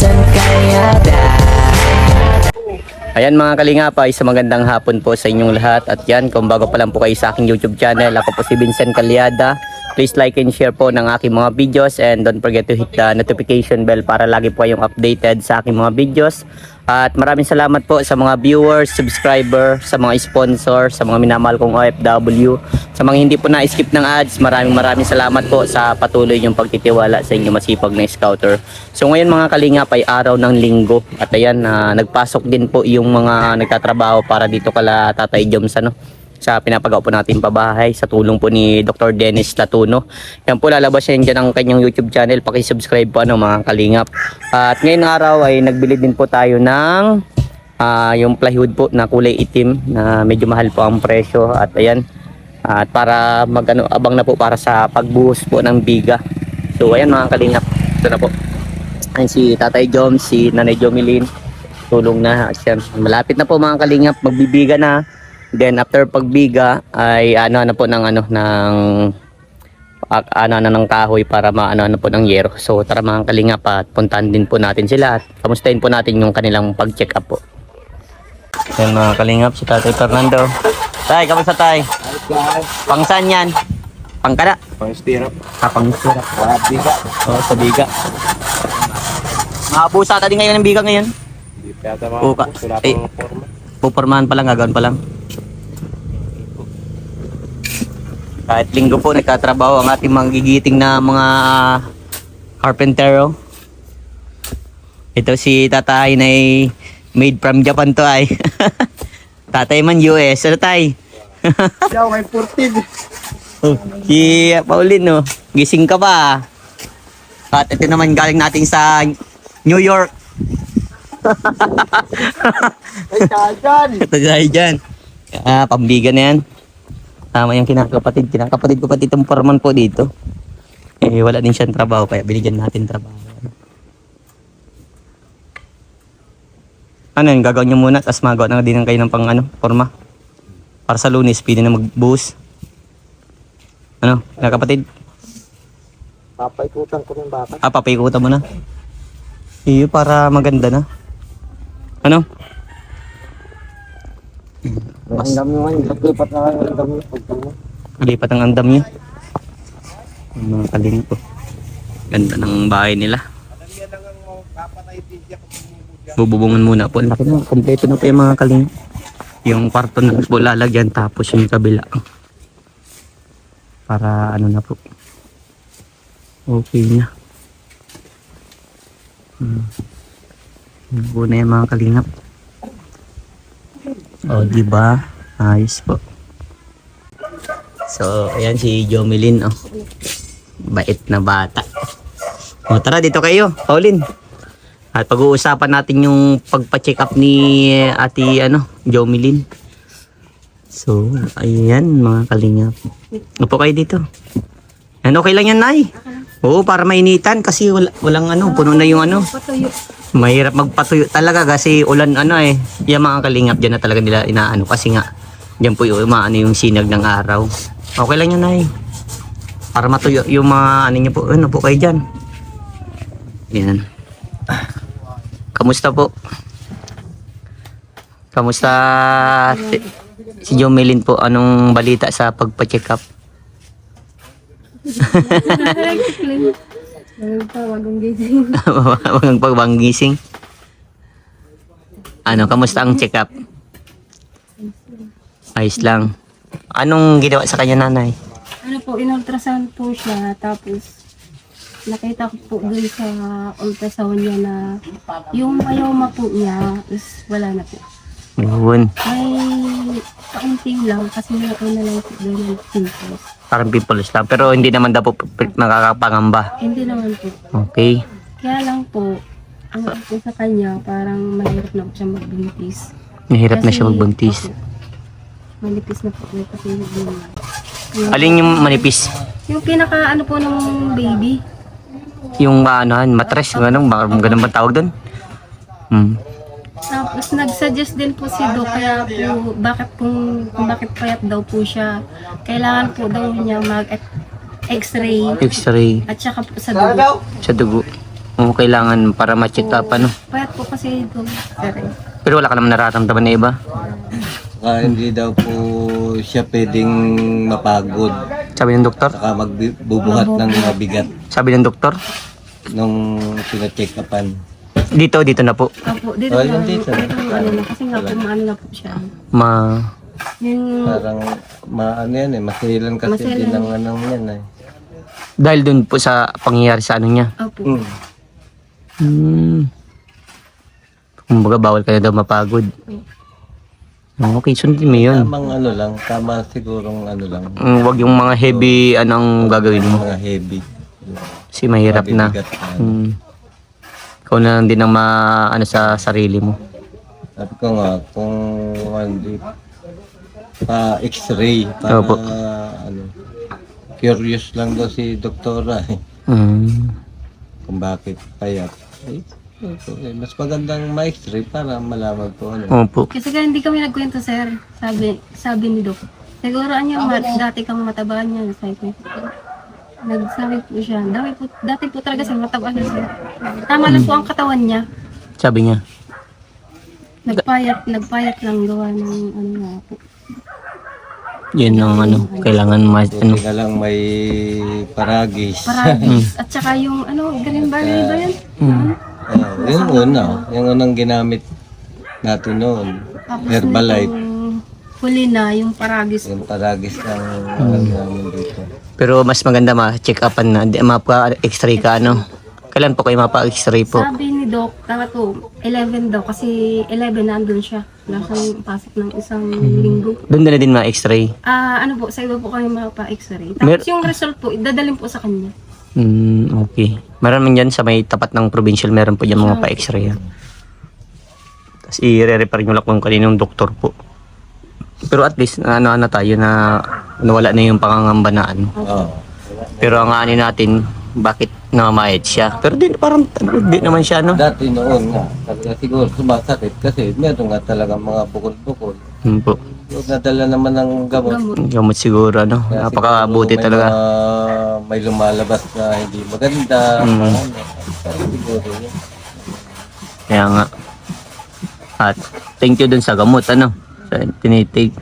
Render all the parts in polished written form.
Vincent Calyada. Ayan mga kalingap, isang magandang hapon po sa inyong lahat. At yan, kung bago pa lang po kayo sa aking YouTube channel, ako po si Vincent Calyada. Please like and share po ng aking mga videos and don't forget to hit the notification bell para lagi po kayong updated sa aking mga videos. At maraming salamat po sa mga viewers, subscriber, sa mga sponsor, sa mga minamahal kong OFW, sa mga hindi po na-skip ng ads. Maraming salamat po sa patuloy niyong pagtitiwala sa inyong masipag na scouter. So ngayon mga kalingap ay araw ng linggo at ayan, nagpasok din po yung mga nagtatrabaho para dito kala Tatay Joms sa pinapagawa po natin pabahay sa tulong po ni Dr. Dennis Latuno. Yan po, lalabas yan dyan ang kanyang YouTube channel. Paki-subscribe po mga kalingap. At ngayong araw ay nagbili din po tayo ng yung plywood po na kulay itim na medyo mahal po ang presyo. At ayan, at para abang na po para sa pagbuhos po ng biga. So ayan mga kalingap, ito na po. Ayan si Tatay Joms, si Nanay Jomilin. Tulong na. At yan, malapit na po mga kalingap, magbibiga na. Then after pagbiga ay ano po ng ng kahoy para maano po ng yero. So tara mga kalingap at puntahan din po natin sila at kamustahin po natin yung kanilang pag-check up po. Yan mga kalingap, si Tatay Fernando. Tay, kamusta tay? Pang saan yan? Pang kada? Pang stirrup. Pang stirrup. Biga. Oo, sa biga. Makabusata din ngayon ng biga ngayon? Hindi pa yata mga Buka. wala pang forma. Pupormahan pa lang, gagawin pa lang. Kahit linggo po nagtatrabaho ang ating mga gigiting na mga carpentero. Ito si Tatay na made from Japan to ay. Tatay man US. Ano tay? Siya, may 14. Oh, si Pauline no. Gising ka pa. At ito naman galing natin sa New York. Ay, dyan. Ito dyan. Pambiga na yan. Tama yung kinakapatid ko pati itong foreman po dito. Wala din siyang trabaho kaya binigyan natin trabaho. Ano yun, gagawin nyo muna tapos magawa na din kayo ng pang forma. Para sa Lunes, pwede na magbuhos. Ano, kapatid? Papaikutan ko ng baka. Papaikutan mo na. Iyo, para maganda na. Ano? Ang dami naman, lipat na ang dami. Lipat ang andam niya. Mga kaling po. Ganda ng bahay nila. Bububungan muna po. Laki na. Kompleto na po yung mga kaling. Yung kwarto na po lalagyan tapos yung kabila. Para ano na po. Okay na. Buo na yung mga kalingap. O, diba? Ayos po. So, ayan si Jomilin, oh. Bait na bata. O, tara, dito kayo, Pauline. At pag-uusapan natin yung pagpa-check up ni Ate, Jomilin. So, ayan, mga kalingap. Upo kayo dito. Yan, okay lang yan, Nay. Oo, para mainitan kasi walang puno na yung Mahirap magpatuyo talaga kasi ulan yung mga kalingap dyan na talaga nila inaano kasi nga dyan po yung yung sinag ng araw. Okay lang yan ay. Para matuyo yung mga niyo po. Ano po kayo dyan? Yan. Kamusta po? Kamusta si Jomilin po? Anong balita sa pagpa-check up? Wagang pagbangising. Kamusta ang check up? Ayos lang. Anong ginawa sa kanya nanay? In-ultrasound po siya, tapos nakita ko po dun sa ultrasound niya na yung myoma po niya is wala na po. Yun. May kaunti lang kasi na lang po doon yung pimples. Parang pimples lang. Pero hindi naman daw po nakakapangamba. Hindi naman po. Okay. Kaya lang po, ang po sa kanya, parang mahirap na po siya magbuntis. Mahirap na siya magbuntis. Manipis na po yung pasilid niya. Alin yung manipis? Yung pinaka po ng baby. Yung matres, ganun ba tawag doon? Tapos nag-suggest din po si Doc kaya po kung bakit payat daw po siya. Kailangan po daw niya mag X-ray X-ray at saka po sa dugo. sa dugo. Kung kailangan para ma-check up, ano. Payat po kasi ito, sir. Pero wala ka naman nararamdaman na iba. Saka hindi daw po siya pwedeng mapagod. Sabi ng doktor? Saka magbubuhat ng mabigat Sabi ng doktor? nung pina-check upan. Dito na po. Opo, dito Oh, na. yun dito. Ano na, kasi nga po, maano na po siya. Yung, Parang ano yan masilan kasi Masilan. din ang anong yan Dahil dun po sa pangyayari sa ano niya. opo. Kumbaga bawal ka na daw mapagod. Okay, sundin mo yun. Tamang ano lang, tama sigurong ano lang, Wag yung mga heavy anong gagawin mo. mga heavy. Kasi mahirap na. Mabibigat na. Ikaw na lang din ang ano sa sarili mo. Sabi ko nga, kung hindi pa x-ray, para Opo. ano, curious lang daw si doktora kung bakit payat. Mas magandang ma-x-ray para malaman ko ano. Opo. Kasi kaya hindi kami nagkwento, sir. Sabi ni Doc. Siguro dati kang matabaan niya. Sabi ko. Nagsabi po siya. Dati po talaga siya matabaan niya, sir. Tama lang po ang katawan niya. Sabi niya. Nagpayat lang gawa ng ano nga po. Yun ang ano, kailangan Buti ano. na lang may paragis. Paragis. At saka yung Green Valley ba yan? Yung unang ginamit natin noon, Tapos Herbalife. yung huli na, yung paragis. Yung paragis ng namin dito. Pero mas maganda ma-check upan na, mapa-x-ray ka ano. Kailan po kayo mapa-x-ray po? Sabi ni Doc, dapat po, 11 daw. Kasi 11 nandun siya. Wala siyang pasok ng isang linggo. Doon na din ma-x-ray. Ano po, sa iba po kami mapa-x-ray. Tapos yung result po, idadalhin po sa kanya. Okay. Meron dyan sa may tapat ng provincial, meron po dyan mga pa-x-ray. Tapos i-re-repair nyo lang kung kaninong doktor po. Pero at least, ano tayo na nawala na yung pangangamba na ano. Oo. Pero ang ano natin, bakit namamayad siya? Pero di, parang di naman siya, no? Dati noon nga, talaga siguro sumasakit kasi meron nga talaga mga bukol-bukol. Po. Nadala naman ng gamot. Gamot siguro, ano? Kaya Napakabuti siguro talaga. may lumalabas na hindi maganda. Siguro yun. Kaya nga. At thank you dun sa gamot, ano? Sa tinitake.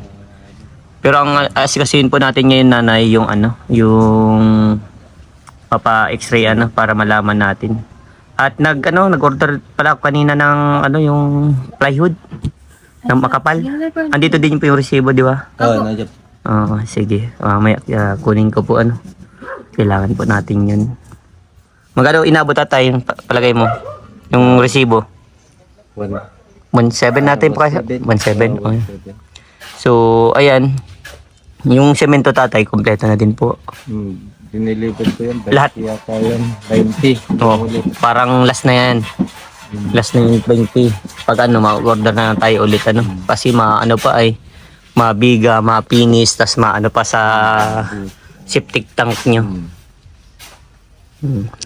Pero ang asikasuhin po natin ngayon, nanay, yung ano, yung papa-x-ray ano para malaman natin. At nag-order pala ako kanina ng ano yung plywood ng makapal. Andito din po yung resibo, di ba? Oo, nandiyan. Oo, sige. Mamaya kunin ko po ano. Kailangan po natin 'yun. Magkano inabot tatay yung palagay mo? Yung resibo. 1.7 natin po kasi. 1.7. Oh. So, ayan. Yung semento tatay, kompleto na din po. Dinilipad ko yun. Lahat? Yata yun. 20. Oh, parang last na yan. Last na yung 20. Pag ano, ma-order na tayo ulit ano. Kasi ano pa ay mabiga, mapinis, tas maano pa sa septic tank nyo.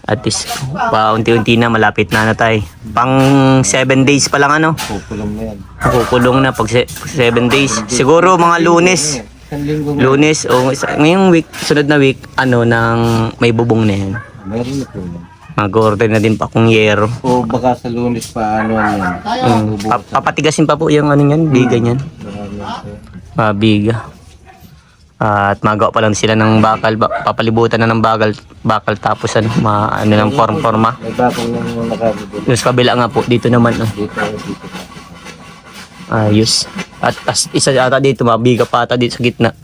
At least, paunti-unti na, malapit na tayo. Pang 7 days pa lang ano. Kukulong na yan. Kukulong na pag 7 days. Siguro mga Lunes. Isang linggo nga. Lunes o ngayong week, sunod na week, ng may bubong na yan. Meron na po yan. Mag-order na din pa kung yero. O baka sa Lunes pa ano yan. Papatigasin pa po yung ano yan, biga niyan. Biga. At magawa pa lang sila ng bakal, papalibutan na ng bakal tapos ano ng forma. May bakong nang nakabibig. Yung sa kabila nga po, dito naman. Dito pa. Ayos. At isa ata dito, mabiga pa ata dito sa gitna.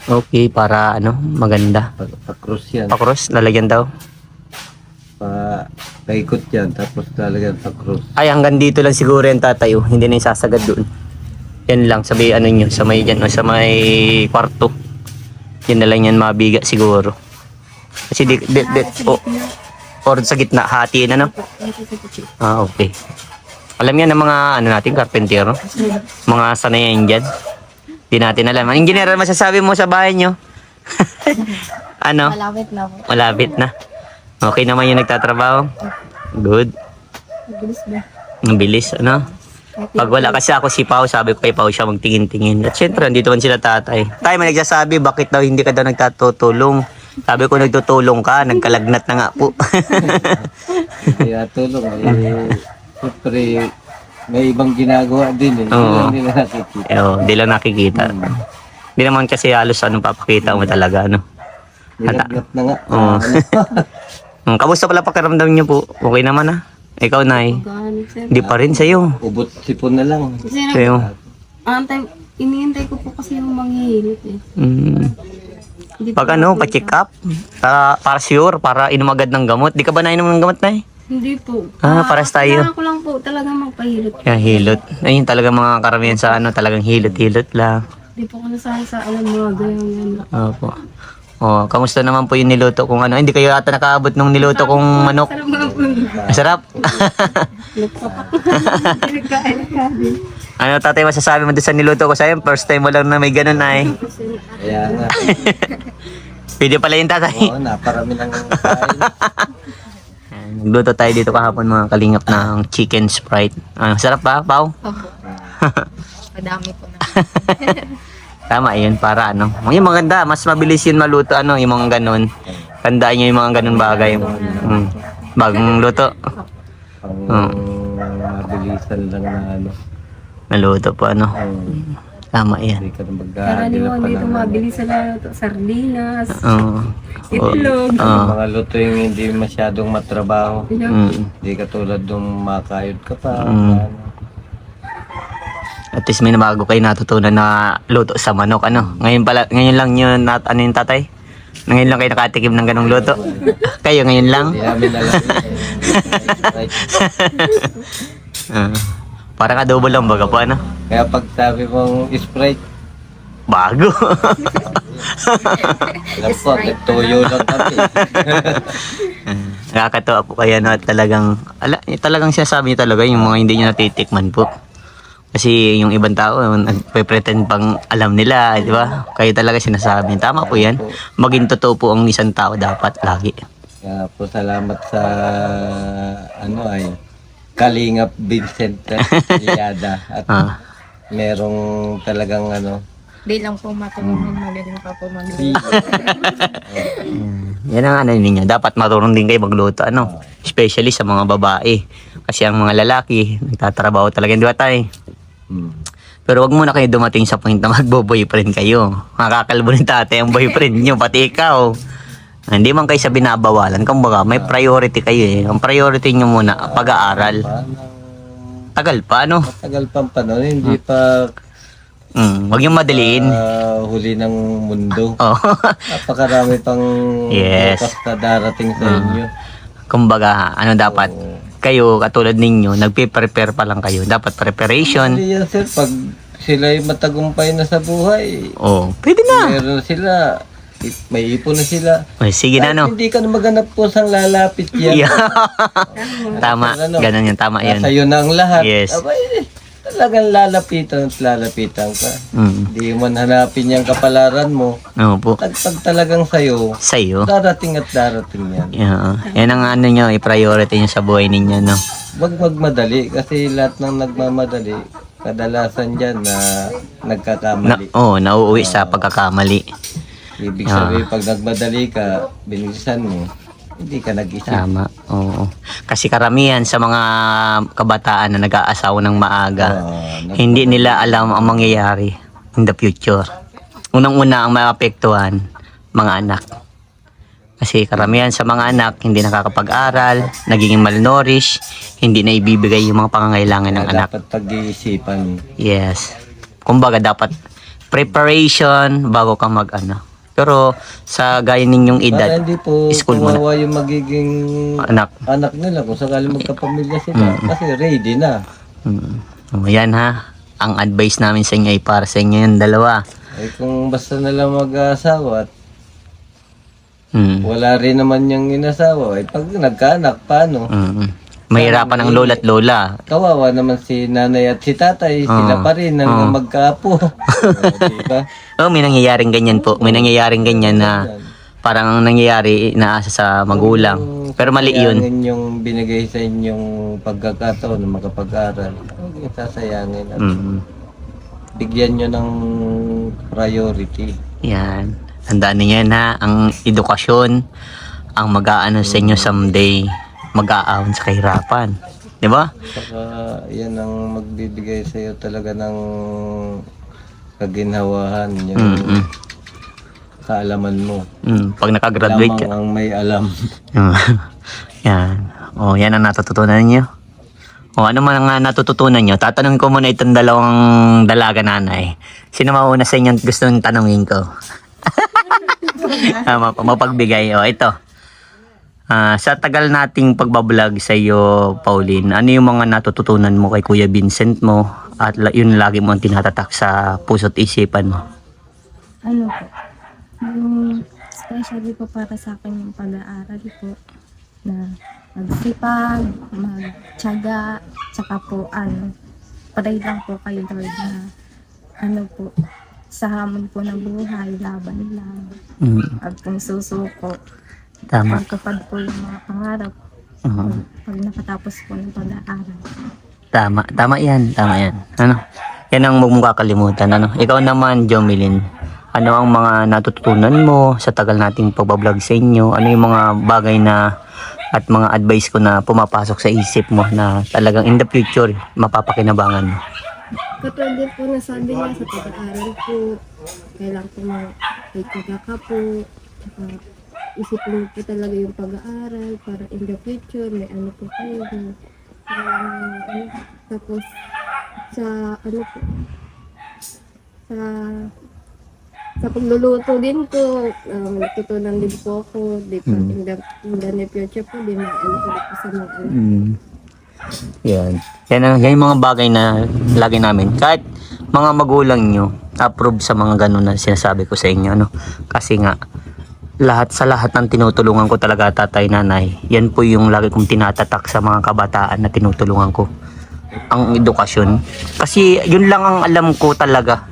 Okay, para maganda. Pa-cross yan. Pa-cross, lalagyan daw. Paikot yan. Tapos lalagyan pa-cross. Ay, hanggang dito lang siguro yung tatayo. Hindi na yung sasagad doon. Yan lang, sabi nyo, sa may dyan, sa may kwarto. Yan na lang yan mabiga siguro. Kasi or sa gitna, hatiin na okay. Alam yan ng mga natin, carpentero. Mga sanayan dyan. Hindi natin alam. Engineer, masasabi mo sa bahay nyo? Malapit na po. Malapit na. Okay naman yung nagtatrabaho? Good. Mabilis ba? Mabilis, Pag wala kasi ako si Pao, sabi ko kay Pao siya magtingin-tingin. At syempre, andito man sila tatay. Tay, may nagsasabi, bakit daw hindi ka daw nagtatutulong? Sabi ko nagtutulong ka, nagkalagnat na nga po. Kaya tulong siyempre may ibang ginagawa din eh. Oo. Hindi na nakikita. Di lang nakikita. Di naman kasi halos anong papakita mo talaga, ano. Nilagnat na nga. Oo. Kamusta pala pakiramdam niyo po? Okay naman ah. Ikaw, Nay? Gaano, sir. Hindi pa rin sa'yo. Ubot sipon na lang. Kasi Sa'yo. iniintay ko po kasi yung manghihilot eh. Hindi Pag po ano, nakita. pa-check up, para sure, para inom agad ng gamot. Di ka ba nainom ng gamot, Nay? Hindi po. Pares tayo. Kailangan ko lang po talaga magpahilot. Kaya hilot. Ayun talaga mga karamihan sa ano, talagang hilot-hilot lang. Hindi po ko nasahan sa alam mga ganyan. Opo. Oh, kamusta naman po yung niluto kung ano? Hindi kayo ata nakaabot nung niluto kong manok. Sarap mga po. Masarap. Ano tatay masasabi mo doon sa niluto ko sa'yo? First time mo lang na may ganun ay. Kaya nga. Pwede pala yung tatay. Oo, naparami ng kain. Nagluto tayo dito kahapon mga kalingap ng chicken sprite. Sarap ba, Pao? Opo. Madami po na. Tama yun, para ano. Yung maganda, mas mabilis yun maluto, ano, yung mga ganun. Tandaan nyo yung mga ganun bagay. Bagong luto. Pang mabilisan lang na ano. Naluto po, ano. Tama yan. Hindi ka na Karaniwan magkakila dito mabilis sila ito. Sardinas, Oo. itlog. Mga luto yung hindi masyadong matrabaho. Mm. Hindi katulad nung makayod ka pa. At least may nabago kayo natutunan na luto sa manok, ano. Ngayon lang yun, ano yung tatay? Ngayon lang kayo nakatikim ng ganong luto. Kayo ngayon lang? Hindi namin alam. Parang adobo lang baga po, ano. Kaya pag sabi mong Sprite, Bago. alam ko, nagtuyo lang kami. Nakakatawa po kaya na talagang sinasabi niyo talaga yung mga hindi niyo natitikman po. Kasi yung ibang tao, nagpe-pretend pang alam nila, di ba? Kayo talaga sinasabi. Tama po yan. Maging totoo po ang isang tao dapat lagi. Kaya po salamat sa ano ay Kalingap Vincent Liada at merong talagang ano. Di lang po matulungan, magaling pa po magluto. Yan ang ano ninyo. Dapat marunong din kayo magluto, ano? Especially sa mga babae. Kasi ang mga lalaki, nagtatrabaho talaga, di ba tayo? Pero wag muna kayo dumating sa point na magbo-boyfriend kayo. Makakalbo ni tatay ang boyfriend nyo, pati ikaw. Hindi man kayo sa binabawalan. Kumbaga, may priority kayo eh. Ang priority nyo muna, pag-aaral. Tagal pa, ano? Tagal pang panahon, hindi pa Wag yung madaliin. huli ng mundo. Oh. Napakarami pang Yes. bukas na darating sa inyo. Kumbaga, ano dapat? Kayo, katulad ninyo, nagpe-prepare pa lang kayo. Dapat preparation. Hindi yan sir, pag sila ay matagumpay na sa buhay, Oh, pwede na. meron na sila, may ipon na sila. Sige na, no? Hindi ka na maghanap po sang lalapit yan. Yeah. Tama. Ganun yun. Tama yun. Nasa iyo na ang lahat. Yes. Abay, talagang lalapitan at lalapitan ka. Mm. Hindi mo hanapin yung kapalaran mo. Oo po. Pag talagang sa'yo, Sa'yo. darating at darating yan. Yeah. Yan ang ano nyo, i-priority nyo sa buhay ninyo, no? Huwag magmadali kasi lahat ng nagmamadali, kadalasan dyan na nagkakamali. Nauuwi sa pagkakamali. Ibig sabihin, pag nagmadali ka, bilisan mo, hindi ka nag-isip. Tama. Oo. Kasi karamihan sa mga kabataan na nag-aasawa ng maaga, hindi nila alam ang mangyayari in the future. Unang-una ang maapektuhan, mga anak. Kasi karamihan sa mga anak, hindi nakakapag-aral, nagiging malnourished, hindi na ibibigay yung mga pangangailangan ng anak. Dapat pag-iisipan. Yes. Kumbaga dapat preparation bago ka mag-ano. Pero sa gaya ninyong Para edad, hindi po school muna. kawawa yung magiging anak. anak nila kung sakali magkapamilya sila. Kasi ready na. Yan ha. Ang advice namin sa inyo ay para sa inyo yung dalawa. Eh kung basta na lang mag-asawa at wala rin naman yung inasawa, eh pag nagkaanak, paano? Mahirapan ang lola at lola. Kawawa naman si nanay at si tatay, sila pa rin ang magkaapo. Diba? May nangyayaring ganyan po. May nangyayaring ganyan na parang nangyayari inaasa sa magulang. Pero mali yun. Sayangin yung binigay sa inyong pagkakataon na makapag-aral. Huwag yung sasayangin at bigyan nyo ng priority. Yan. Tandaan niyo yan ha, ang edukasyon ang mag-aano sa inyo someday, mag-aahon sa kahirapan. Di ba? Saka yan ang magbibigay sa iyo talaga ng kaginhawahan, yung kaalaman mo. Pag nakagraduate ka. Lamang ang may alam. Yan. O, yan ang natututunan niyo. O, ano man ang natututunan niyo? Tatanungin ko muna itong dalawang dalaga nanay. Sino mauna sa inyo gusto nang tanungin ko? Mapagbigay. O, ito. Sa tagal nating pagbablog sa iyo, Pauline, ano yung mga natututunan mo kay Kuya Vincent mo at yun lagi mo ang tinatatak sa puso't isipan mo? Ano po, yung especially po para sa akin yung pag-aaral po, na magsipag, magtiyaga, tsaka po pray lang po kayo Lord na ano po, sa hamon po ng buhay, laban lang. At kung susuko, Tama. magkapad po yung mga pangarap pag nakatapos po ng pag-aaral. Tama yan. Ano? Yan ang huwag mong kakalimutan. Ano? Ikaw naman, Jomelyn, ano ang mga natututunan mo sa tagal nating pagbablog sa inyo? Ano yung mga bagay na at mga advice ko na pumapasok sa isip mo na talagang in the future mapapakinabangan mo? Katulad din po na sabi niya sa pag-aaral po, kailangan po magtiyaga ka po, isipin po talaga yung pag-aaral para in the future may ano po kayo, tapos sa ano po, sa pagluluto din po, natutunan din po ako, di pa in the near future po, di may ano po sa mga ano. Yan. Yan yung mga bagay na lagi namin. Kahit mga magulang nyo, approve sa mga ganun na sinasabi ko sa inyo. Ano? Kasi nga, sa lahat ng tinutulungan ko talaga, tatay, nanay, yan po yung lagi kong tinatatak sa mga kabataan na tinutulungan ko. Ang edukasyon. Kasi yun lang ang alam ko talaga.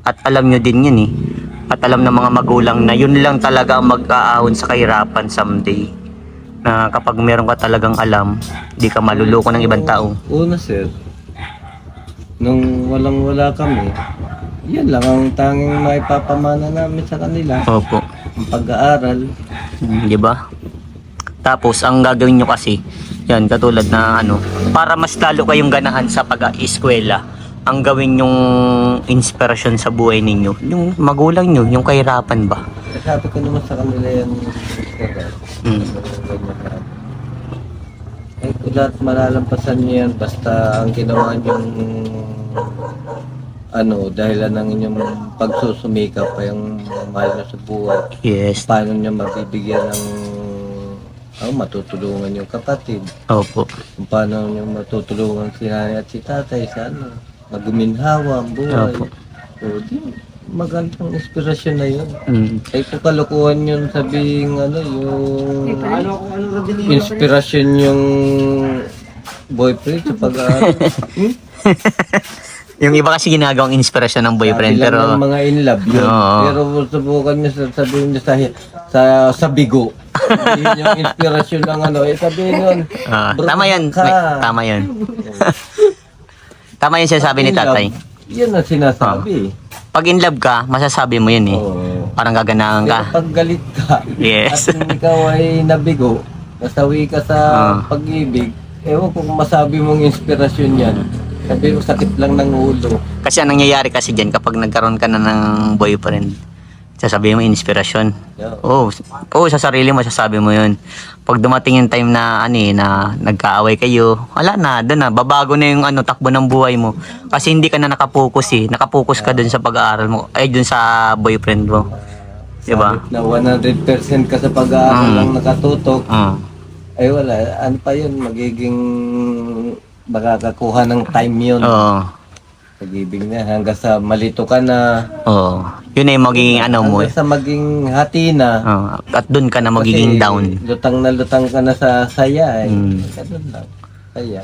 At alam nyo din yun eh. At alam ng mga magulang na yun lang talaga ang mag-aahon sa kahirapan someday. Na kapag meron ka talagang alam, di ka maluloko ng ibang tao. Una sir, nung walang-wala kami, yan lang ang tanging maipapamana namin sa kanila. Opo. Ang pag-aaral. Di ba? Tapos ang gagawin nyo kasi, yan katulad na ano, para mas lalo kayong ganahan sa pag-eskwela, ang gawin yung inspirasyon sa buhay ninyo, yung magulang nyo, yung kahirapan ba? Sabi ko naman sa kanila yan, eh, lahat malalampasan niyo yan basta ang ginawa niyong dahilan ng inyong pagsusumikap pa yung mahal niyo sa buhay. Yes. Paano niyo mabibigyan ng matutulungan yung kapatid. Opo. Kung paano niyo matutulungan si nanay at si tatay sa maguminhawa ang buhay. Opo. So, magandang inspirasyon na yun. Ay kung kalukuhan yun sabing yung inspirasyon yung boyfriend sa pag-aaral. Yung iba kasi ginagawang inspirasyon ng boyfriend, Sabi lang pero ng mga in love yun. Oo. Pero subukan niya sabihin niya sa bigo. Yun yung inspirasyon ng sabihin yun. tama yan. Tama yan. Tama yan sinasabi ni tatay. Yan ang sinasabi. Pag in love ka, masasabi mo yun eh. Oo. Parang gaganahan Pero ka. pag galit ka, Yes. at kung ikaw ay nabigo, nasawi ka sa pag-ibig, ewan kung masabi mong inspirasyon yan. Sabi mo, sakit lang ng ulo. Kasi anong nangyayari kasi dyan kapag nagkaroon ka na ng boyfriend, sasabihin mo inspirasyon. Yeah. Oo, sa sarili mo sasabi mo yun. Pag dumating yung time na na nagkaaway kayo, wala na, doon na, babago na yung takbo ng buhay mo. Kasi hindi ka na nakapokus eh. Nakapokus ka dun sa pag-aaral mo, ay dun sa boyfriend mo. Diba? Na 100% ka sa pag-aaral lang nakatutok, ay wala. Ano pa yun? Magiging makakakuha ng time yun. Oo. Pag-ibig na. Hanggang sa malito ka na. Oo. Yun ay magiging mo eh. Hanggang sa maging hati na. At dun ka na magiging Kasi down. lutang na lutang ka na sa saya. Ganun lang. Saya.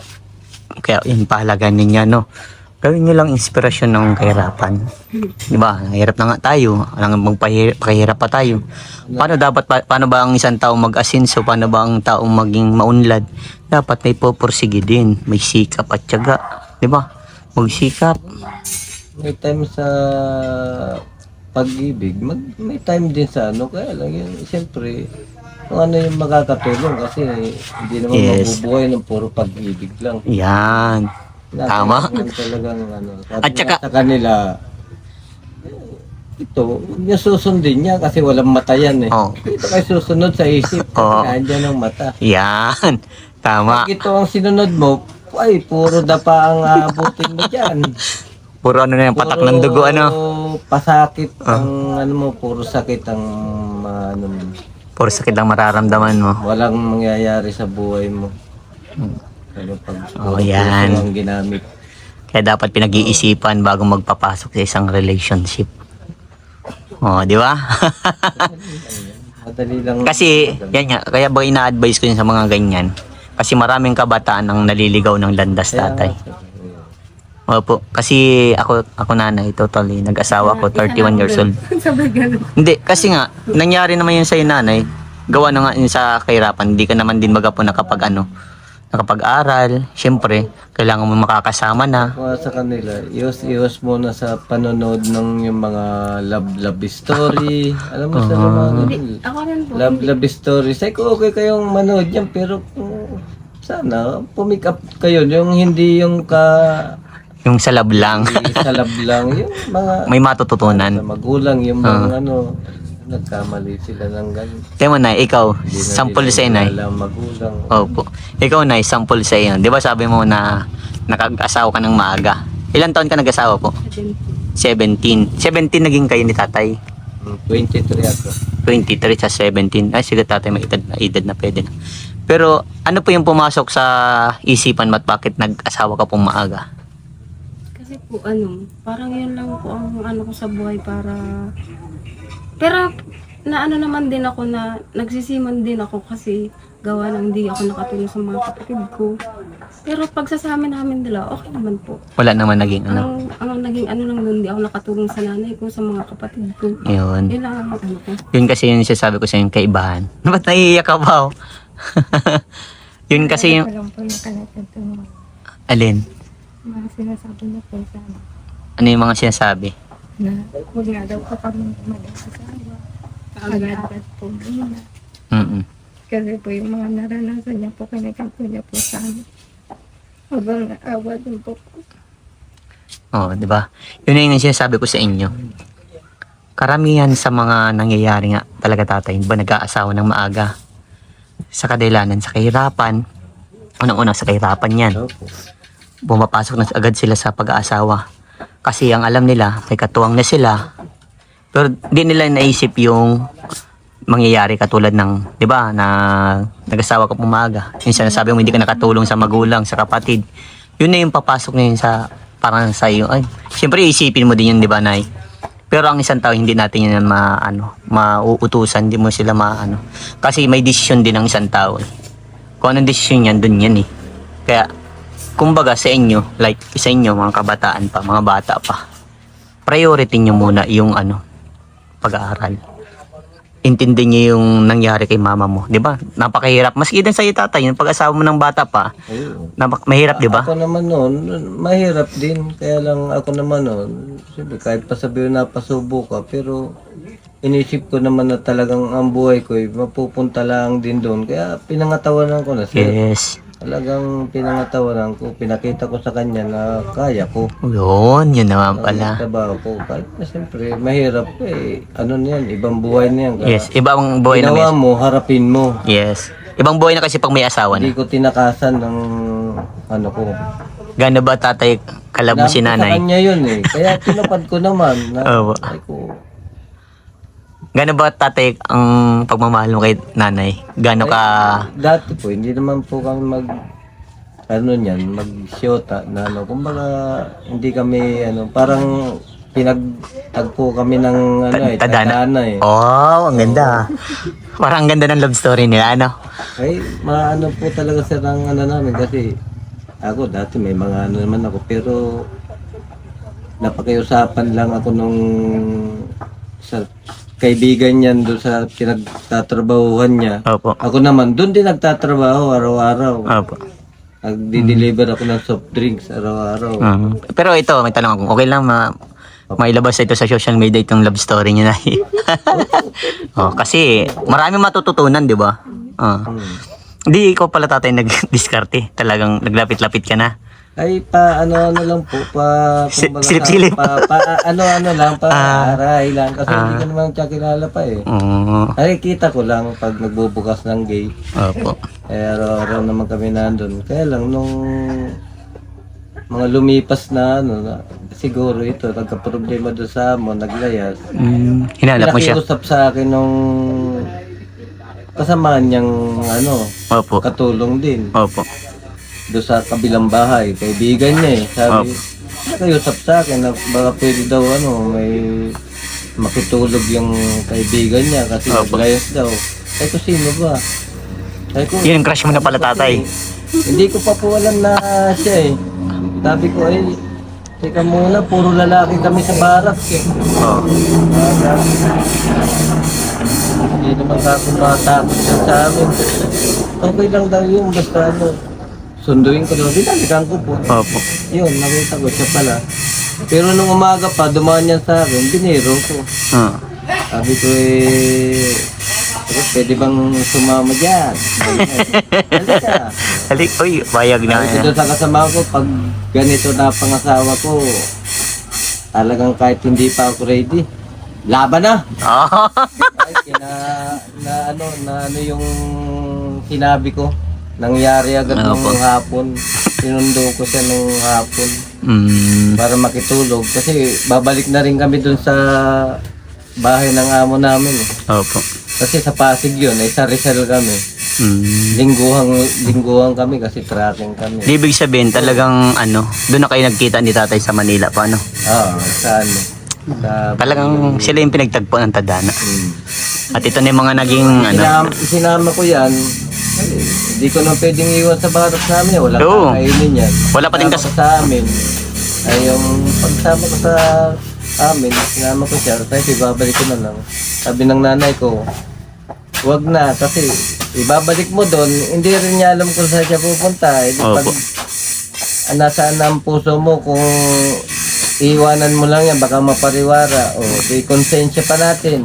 Kaya yun, pahalagan ninyo, no? Gawin nyo lang inspirasyon ng kahirapan. Diba? Hirap na nga tayo. Magpahirap pa tayo. Paano ba ang isang tao mag-asinso? Paano ba ang taong maging maunlad? Dapat may pupursige din. May sikap at tiyaga. Diba? Magsikap. May time sa pag-ibig, may time din sa ano, kaya lang yun, siyempre, kung ano yung makakatulong kasi hindi naman Yes. mabubuhay ng puro pag-ibig lang. Yan. Tama. Kailangan talagang ano, sabi At saka- nga sa kanila, ito, huwag niya susundin niya kasi walang mata yan eh. Oh. Ito kayo susunod sa isip, Oo. kasi andyan ang mata. Yan. Tama. Pag ito ang sinunod mo, ay, puro dapa ang aabutin mo dyan. Puro ano na yung patak ng dugo, ano. Pasakit ang ano mo, puro sakit ang ano mo. Puro sakit lang mararamdaman mo. Walang mangyayari sa buhay mo. Pero pag Oh, yan. puso ang ginamit. Kaya dapat pinag-iisipan bago magpapasok sa isang relationship. Oh, di ba? Madali lang. Kasi, yan nga, kaya ba ina-advise ko yun sa mga ganyan? Kasi maraming kabataan ang naliligaw ng landas, tatay. Opo, kasi ako nanay, totally, nag-asawa ko, 31 years old. Sabay ganun. Hindi, kasi nga, nangyari naman yun sa'yo, nanay. Gawa na nga yun sa kahirapan. Hindi ka naman din baga po nakapag-aral. Siyempre, kailangan mo makakasama na. Kung sa kanila, iwas muna sa panonood ng yung mga love story. Alam mo sa mga ganun, Ako rin po. love story. Say ko okay kayong manood yan, pero sana pumick up kayo. Yung hindi yung Yung sa love lang. hindi sa love lang. Yung mga May matututunan. sa magulang, yung mga nagkamali sila ng ganun. Kaya mo, nay, ikaw, Hindi na sample nila sa'yo, nay. kilala ang magulang. Opo. Ikaw, nay, sample sa'yo. Di ba sabi mo na nakag-asawa ka ng maaga? Ilan taon ka nag-asawa po? 17. 17 naging kayo ni tatay. 23 ako. 23 sa 17. Ay, sige tatay, may edad na pwede na. Pero, ano po yung pumasok sa isipan mo at bakit nag-asawa ka pong maaga? Kasi po parang yun lang po ang ano ko sa buhay para... Pero naano naman din ako na nagsisiman din ako kasi gawa ng hindi ako nakatulong sa mga kapatid ko. Pero pag sa amin nila, okay naman po. Wala naman naging ano. Ang naging ano lang doon, hindi ako nakatulong sa nanay ko, sa mga kapatid ko. Yun. Yun lang ang ano ko. Yun kasi yung sinasabi ko sa yung kaibahan. Ba't naiiyak ka ba? Yun kasi yung... Walang po nakalatan ito. Alin? Mga sinasabi na po sa amin. Ano yung mga sinasabi? Na huwag nga daw po kami mag-asawa. Agad-agad po muna. Mm-mm. Kasi po yung mga naranasan niya po, kinikampo niya po sa amin. Habang naawa din po. Oh, di ba? Yun na yung sinasabi ko sa inyo. Karamihan sa mga nangyayari nga talaga tatay, ba nag-aasawa ng maaga? Sa kadahilanan, sa kahirapan. Unang-una sa kahirapan yan. Opo. Bumapasok na agad sila sa pag-aasawa. Kasi ang alam nila, may katuwang na sila. Pero di nila naisip yung mangyayari katulad ng, di ba, na nag-asawa ka pumaga. Yung sinasabi mo, hindi ka nakatulong sa magulang, sa kapatid. Yun na yung papasok na yun sa, parang sa iyo. Ay, siyempre isipin mo din yun, di ba, Nay? Pero ang isang tao, hindi natin yun mauutusan, hindi mo sila Kasi may desisyon din ang isang tao. Eh. Kung anong desisyon yan, dun yan eh. Kaya, kumbaga sa inyo, like sa inyo, mga kabataan pa, mga bata pa, priority nyo muna yung pag-aaral. Intindi niyo yung nangyari kay mama mo, di ba? Napakahirap. Maski din sa iyo tatay, yung pag-asawa mo ng bata pa, Ayun. mahirap, di ba? Ako naman noon, mahirap din. Kaya lang ako naman noon, siyempre kahit pa sabihin na pasubo ka, pero inisip ko naman na talagang ang buhay ko, mapupunta lang din doon. Kaya pinangatawanan ko na siya. Yes. Talagang pinangatawanan ko, pinakita ko sa kanya na kaya ko. Yun naman Ang pala. trabaho ko. Kahit na siyempre, mahirap eh. Ano niyan, ibang buhay niyan. Yes, ibang buhay na Ginawa may... mo, harapin mo. Yes. Ibang buhay na kasi pag may asawa Hindi na. ko tinakasan ng ano ko. Gano ba tatay kalab mo si Sa nanay? kanya yun eh. Kaya tinapad ko naman. Na, Oo. ay ko, Gano ba tatay ang pagmamahal mo kay nanay? Gano ka... dati po, hindi naman po kami mag-shota na kumbaga, hindi kami, parang pinagtagpo kami ng, Tadhana. tadhana eh. Oh, ang ganda. Parang ang ganda ng love story nila, ano? Ay, maano po talaga sir ang namin kasi, ako dati may mga naman ako, pero, napakiusapan lang ako nung, sa kaibigan niyan doon sa pinagtatrabahuhan niya. Opo. Ako naman, doon din nagtatrabaho araw-araw. Opo. Nagdi-deliver ako ng soft drinks araw-araw. Pero ito, may tanong ako. Okay lang mailabas ito sa social media itong love story niya na. Oh, kasi maraming matututunan, di ba? Hindi ikaw pala tatay nag-diskarte. Talagang naglapit-lapit ka na. Ay, ano lang po, kumbaga, silip-silip. ano lang, aray lang. Kasi hindi ko naman siya kilala pa eh. Nakikita ko lang pag nagbubukas ng gate. Opo. Eh, araw-araw naman kami nandun. Kaya lang, nung mga lumipas na, siguro ito, nagka-problema doon sa amon, naglayas. Hinanap mo siya? Nakiusap sa akin nung kasamahan niyang, Opo. katulong din. Opo. Doon sa kabilang bahay, kaibigan niya eh. Sabi, nakiusap sa akin na baka pwede daw may makitulog yung kaibigan niya kasi naglayas daw. Ay ko, sino ba? Ay ko, Yun ang crush mo na pala tatay. hindi ko pa po alam na siya eh. Sabi ko ay, teka muna, puro lalaki kami sa barak eh. Hindi naman ako matakot siya sa amin. Okay lang daw yun, basta sunduin ko daw. Binalikan ko po. Opo. Yun, nakita ko siya pala. Pero nung umaga pa, dumaan niya sa akin, biniro ko. Sabi ko pwede bang sumama dyan? Halika. Halik, uy, bayag na. Sabi ko doon sa kasama ko, pag ganito na pangasawa ko, talagang kahit hindi pa ako ready, laban na! Ay, na yung sinabi ko. Nangyari agad nung hapon. Sinundo ko siya nung hapon. Para makitulog. Kasi babalik na rin kami dun sa bahay ng amo namin. Opo. Kasi sa Pasig yun, ay sa Rizal kami. Lingguhan kami kasi tracking kami. Di ibig sabihin talagang doon na kayo nagkita ni tatay sa Manila pa, no? Sa Talagang sila yung pinagtagpo ng Tadhana. At ito na yung mga naging Sinama ko yan. Hindi ko na pwedeng iwan sa barak namin. Walang kakainin yan. Wala pa din sa amin. Ay yung pagsama ko sa amin, sinama ko siya. Tapos ibabalik ko na lang. Sabi ng nanay ko, wag na kasi ibabalik mo doon. Hindi rin niya alam kung saan siya pupunta. Pag nasaan na ang puso mo kung iiwanan mo lang yan, baka mapariwara. Di konsensya pa natin.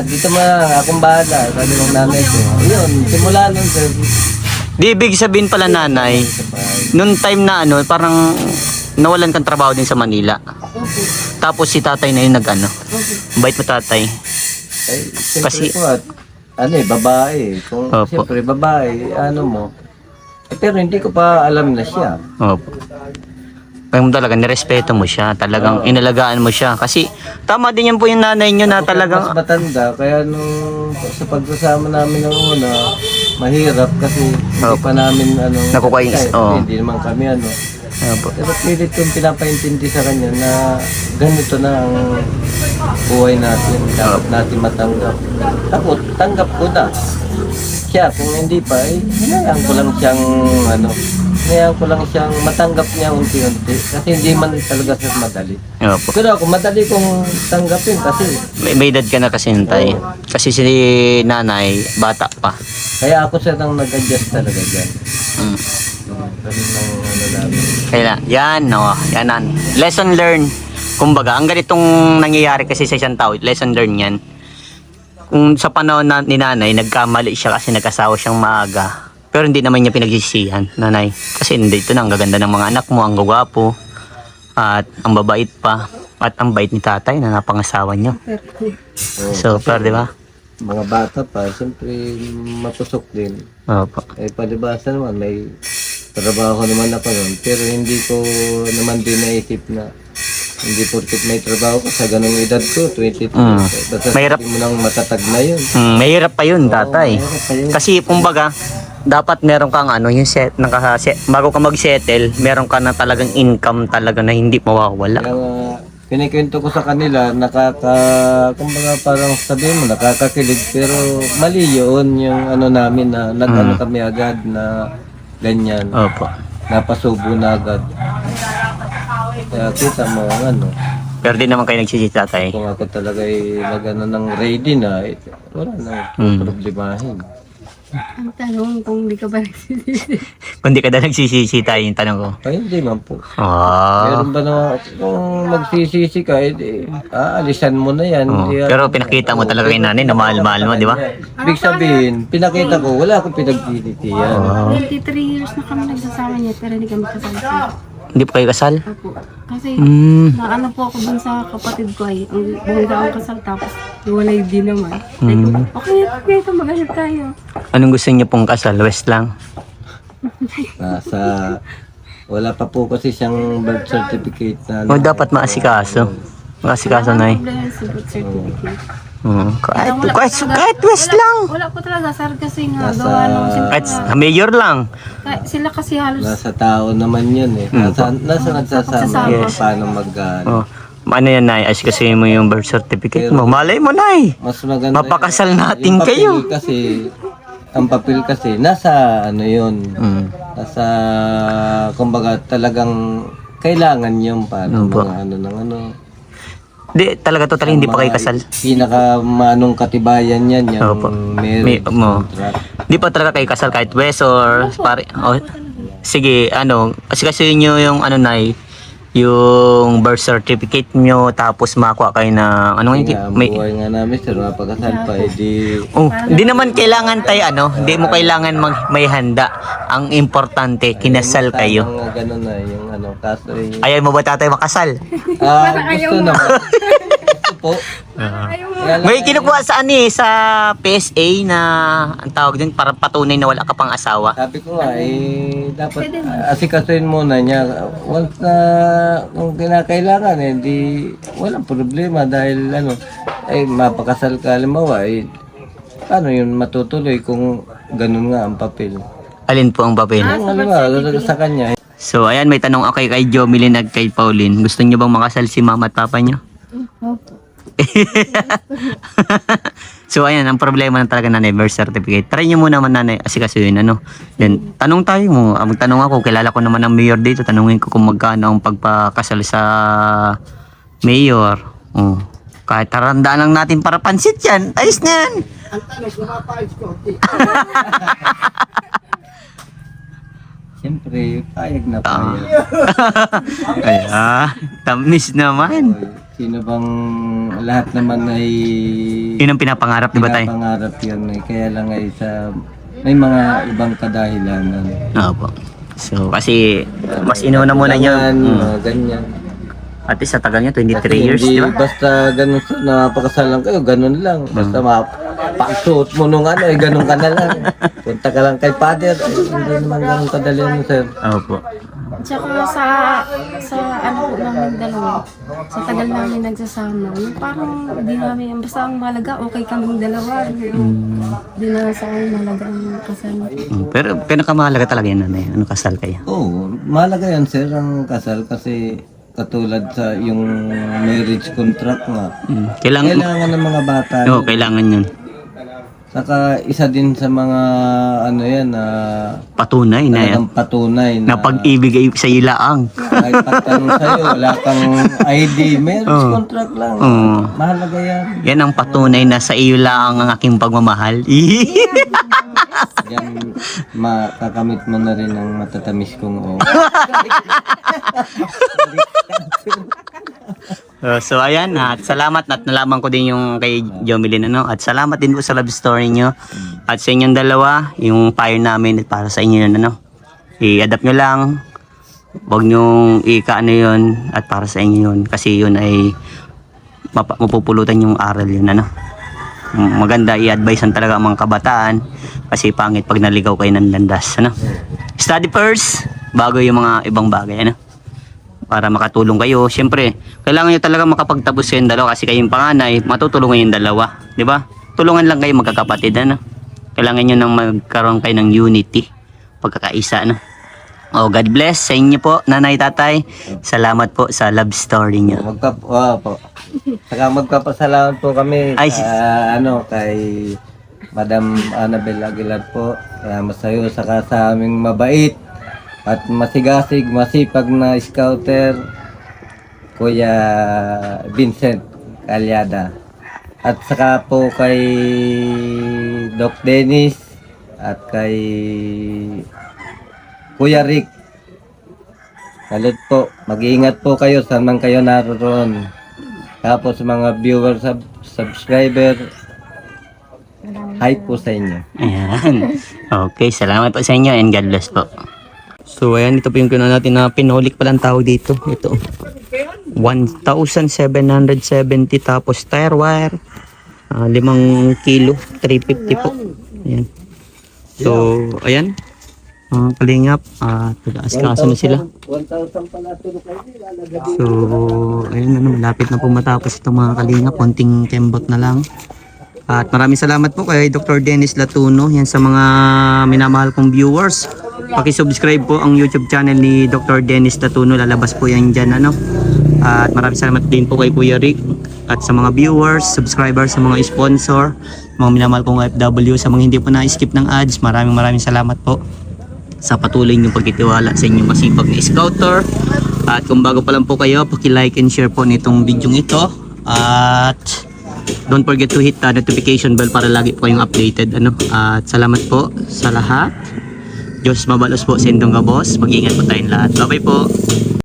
Dito mo lang, akong bahala. Sabi ng nanay ko. Yun, simula nun. Di ibig sabihin pala nanay, nung time na parang nawalan kang trabaho din sa Manila. Tapos si tatay na yung bait mo tatay. Ay, siyempre po babae. Kung siyempre babae, mo. Pero hindi ko pa alam na siya. Opo. Kaya mo talaga, nirespeto mo siya. Talagang inalagaan mo siya. Kasi tama din yan po yung nanay nyo na talagang... Mas matanda, kaya sa pagsasama namin ng una, mahirap kasi hindi pa namin Nakukuha hindi naman kami Pero pilit kong pinapaintindi sa kanya na ganito na ang buhay natin. Dapat natin matanggap. Tapos, tanggap ko na. Siya, kung hindi pa, hinayaan ko lang siyang hinayaan ko lang siyang matanggap niya unti-unti. Kasi hindi man talaga siya madali. Opo. Pero ako, madali kong tanggapin kasi May edad ka na kasi tay. Kasi si nanay, bata pa. kaya ako siya nang nag-adjust talaga dyan. Ganun lang namin. Kaya yan lesson learned. Kumbaga, ang ganitong nangyayari kasi sa isang tao, lesson learned yan. Kung sa panahon ni nanay, nagkamali siya kasi nag-asawa siyang maaga. Pero hindi naman niya pinagsisihan, nanay. Kasi dito na, ang gaganda ng mga anak mo, ang gwapo, at ang babait pa, at ang bait ni tatay na napangasawa niyo. Super, di ba? Mga bata pa, siyempre matusok din. Opo. Palibasa naman, may trabaho naman ako nun. Pero hindi ko naman din naisip na hindi porket may trabaho ko sa ganung edad ko, 22. Mahirap mo nang matatag na yun. Mahirap pa yun, tatay. Kasi, kumbaga, dapat meron kang yung bago ka mag-settle, meron ka na talagang income talaga na hindi mawawala. Kaya kinikwento ko sa kanila, kumbaga parang sabihin mo, nakakakilig, pero mali yun yung namin na kami agad na ganyan. Opo. Napasubo na agad. Kaya kita mo Pero di naman kayo nagsisi, tatay. kung ako talaga ng ready na, wala nang problemahin. Ang tanong kung hindi ka ba nagsisisi. Kung di ka daw nagsisisi tayo yung tanong ko. Ay, hindi man po. Ah. Meron ba na, kung magsisisi ka, edi, alisan mo na yan. Oo. Hindi yan. Pero pinakita mo talaga kay nanay na mahal-mahal mo, di ba? Ibig sabihin, pinakita ko, wala akong pinagsisisihan. 23 years na kami nagsasama niya pero hindi kami kasal siya. Hindi pa kayo kasal? Opo. Kasi Mm. naano po ako dun sa kapatid ko ay ang bongga ang kasal tapos iwalay din naman. Okay, ito mag-anak tayo. Anong gusto niyo pong kasal? West lang? Nasa, wala pa po kasi siyang birth certificate na. O dapat maasikaso. Maasikaso na eh. Problema sa birth certificate. Kahit West lang. Wala po talaga sir kasi nga Nasa- gawa nung Kahit mayor lang. sila kasi halos Nasa tao naman yun eh. Nasa nagsasama Nagsasama. Yes. paano mag Oh. Ano yan, Nay? Asikaso mo yung birth certificate mo. Malay mo, Nay. mas maganda. Mapakasal natin yung papel kayo. Kasi, ang papel kasi, nasa ano yun. Mm. Nasa, kumbaga talagang kailangan yun paano Opo. mga ano ng ano. Di, talaga totally hindi pa kayo kasal. Pinaka manong katibayan yan, yung Opo. marriage Mo. contract. Di pa talaga kayo kasal kahit West or pare. Oh, sige, kasi nyo yung Nay, yung birth certificate nyo tapos makuha kayo na Nga, ang buhay nga namin, sir, mapagkasal pa, edi, hindi naman kailangan tayo hindi mo kailangan may handa. Ang importante kinasal kayo. mga ganun na, yung ano, kaso eh. Ayaw mo ba tatay makasal? Gusto naman. Gusto po. Kaya lang, May kinukuha sa PSA na ang tawag din para patunay na wala ka pang asawa. sabi ko nga, dapat asikasuhin muna niya. Once na, kung kinakailangan, di, walang problema dahil, mapakasal ka, halimbawa, paano yun matutuloy kung ganun nga ang papel? Alin po ang papel? Halimbawa, sa kanya, So ayan, may tanong ako kay Jomelyn at kay Pauline. Gusto niyo bang makasal si mama at papa niyo? So ayan, ang problema na talaga nanay, birth certificate. Try nyo muna man nanay, asikasuhin Then, tanong tayo mo. Magtanong ako, kilala ko naman ang mayor dito. Tanungin ko kung magkano ang pagpakasal sa mayor. Oh. Kahit tarandaan lang natin para pansit yan. Ayos na yan. siyempre, payag na payag. Ay, tamis naman. Sino bang lahat naman ay Yun ang pinapangarap, di ba tayo? pinapangarap yun eh. Kaya lang ay may mga ibang kadahilanan. Opo. So, kasi mas inuuna muna niya. Mga ganyan. At least sa tagal niya, 23 Kasi years, hindi di ba? basta ganun na napakasalan kayo, ganun lang. Basta mapaksuot mo nung ganun ka na lang. Punta ka lang kay father, hindi naman ganun kadali mo, sir. Opo. Tsaka sa ano po namin dalawa, sa tagal namin nagsasama, yung parang di namin, basta ang malaga, okay kaming dalawa. Di na sa akin malaga ang kasal. Pero pinakamahalaga talaga yan, nanay. Ano kasal kayo? Oo, mahalaga yan, sir, ang kasal kasi katulad sa yung marriage contract nga. Kailangan, Kailangan ng mga bata. Oo, kailangan yun. Saka isa din sa mga yan na Patunay na yan. talagang patunay Na na pag-ibig ay sa ilang. kahit pagtanong sa'yo, wala kang ID, marriage contract lang. Mahalaga yan. Yan ang patunay na sa iyo lang ang aking pagmamahal. Yan, makakamit mo na rin ang matatamis kong So ayan, at salamat at nalaman ko din yung kay Jomelyn at salamat din po sa love story nyo at sa inyong dalawa, yung payo namin para sa inyo yun i-adapt nyo lang, huwag nyo yun at para sa inyo yun kasi yun ay mapupulutan yung aral yun maganda i-advise talaga ang mga kabataan kasi pangit pag naligaw kayo ng landas study first bago yung mga ibang bagay para makatulong kayo. Siyempre, kailangan nyo talaga makapagtapos kayong dalawa kasi kayong panganay, matutulungan yung dalawa. Di ba? Tulungan lang kayo magkakapatid. Kailangan nyo nang magkaroon kayo ng unity. Pagkakaisa. God bless sa inyo po, nanay, tatay. Salamat po sa love story nyo. Saka magpapasalamat po kami Ay, kay Madam Annabel Aguilar po. Masayo saka sa aming mabait at masigasig, masipag na scouter, Kuya Vincent Calyada. At saka po kay Doc Dennis at kay Kuya Rick. Salud po. Mag-iingat po kayo saan man kayo naroon. Tapos mga viewers, subscriber, hi po sa inyo. Ayan. Okay, salamat po sa inyo and God bless po. So ayan, ito po yung kinuha natin na pinolik palang tawag dito. Ito. 1,770 tapos tire wire. 5 kilo, 350 po. Ayan. So, ayan. Mga kalingap, taga-askaso na sila. 1,000 pala tulog kayo. So, ayun ano, malapit na po matapos itong mga kalingap. Konting kembot na lang. At maraming salamat po kay Dr. Dennis Latuno. Yan sa mga minamahal kong viewers. Paki-subscribe po ang YouTube channel ni Dr. Dennis Latuno. Lalabas po yan dyan. Ano? At maraming salamat din po kay Kuya Rick. At sa mga viewers, subscribers, sa mga sponsor, mga minamahal kong FW, sa mga hindi po na-skip ng ads. Maraming salamat po sa patuloy niyong pagtitiwala sa inyong masipag na scouter. At kung bago pa lang po kayo, paki-like and share po nitong video ito. At don't forget to hit the notification bell para lagi po kayong updated. At salamat po sa lahat. Diyos mabalos po sa indong kabos. Mag-ingat po tayong lahat. Bye bye po.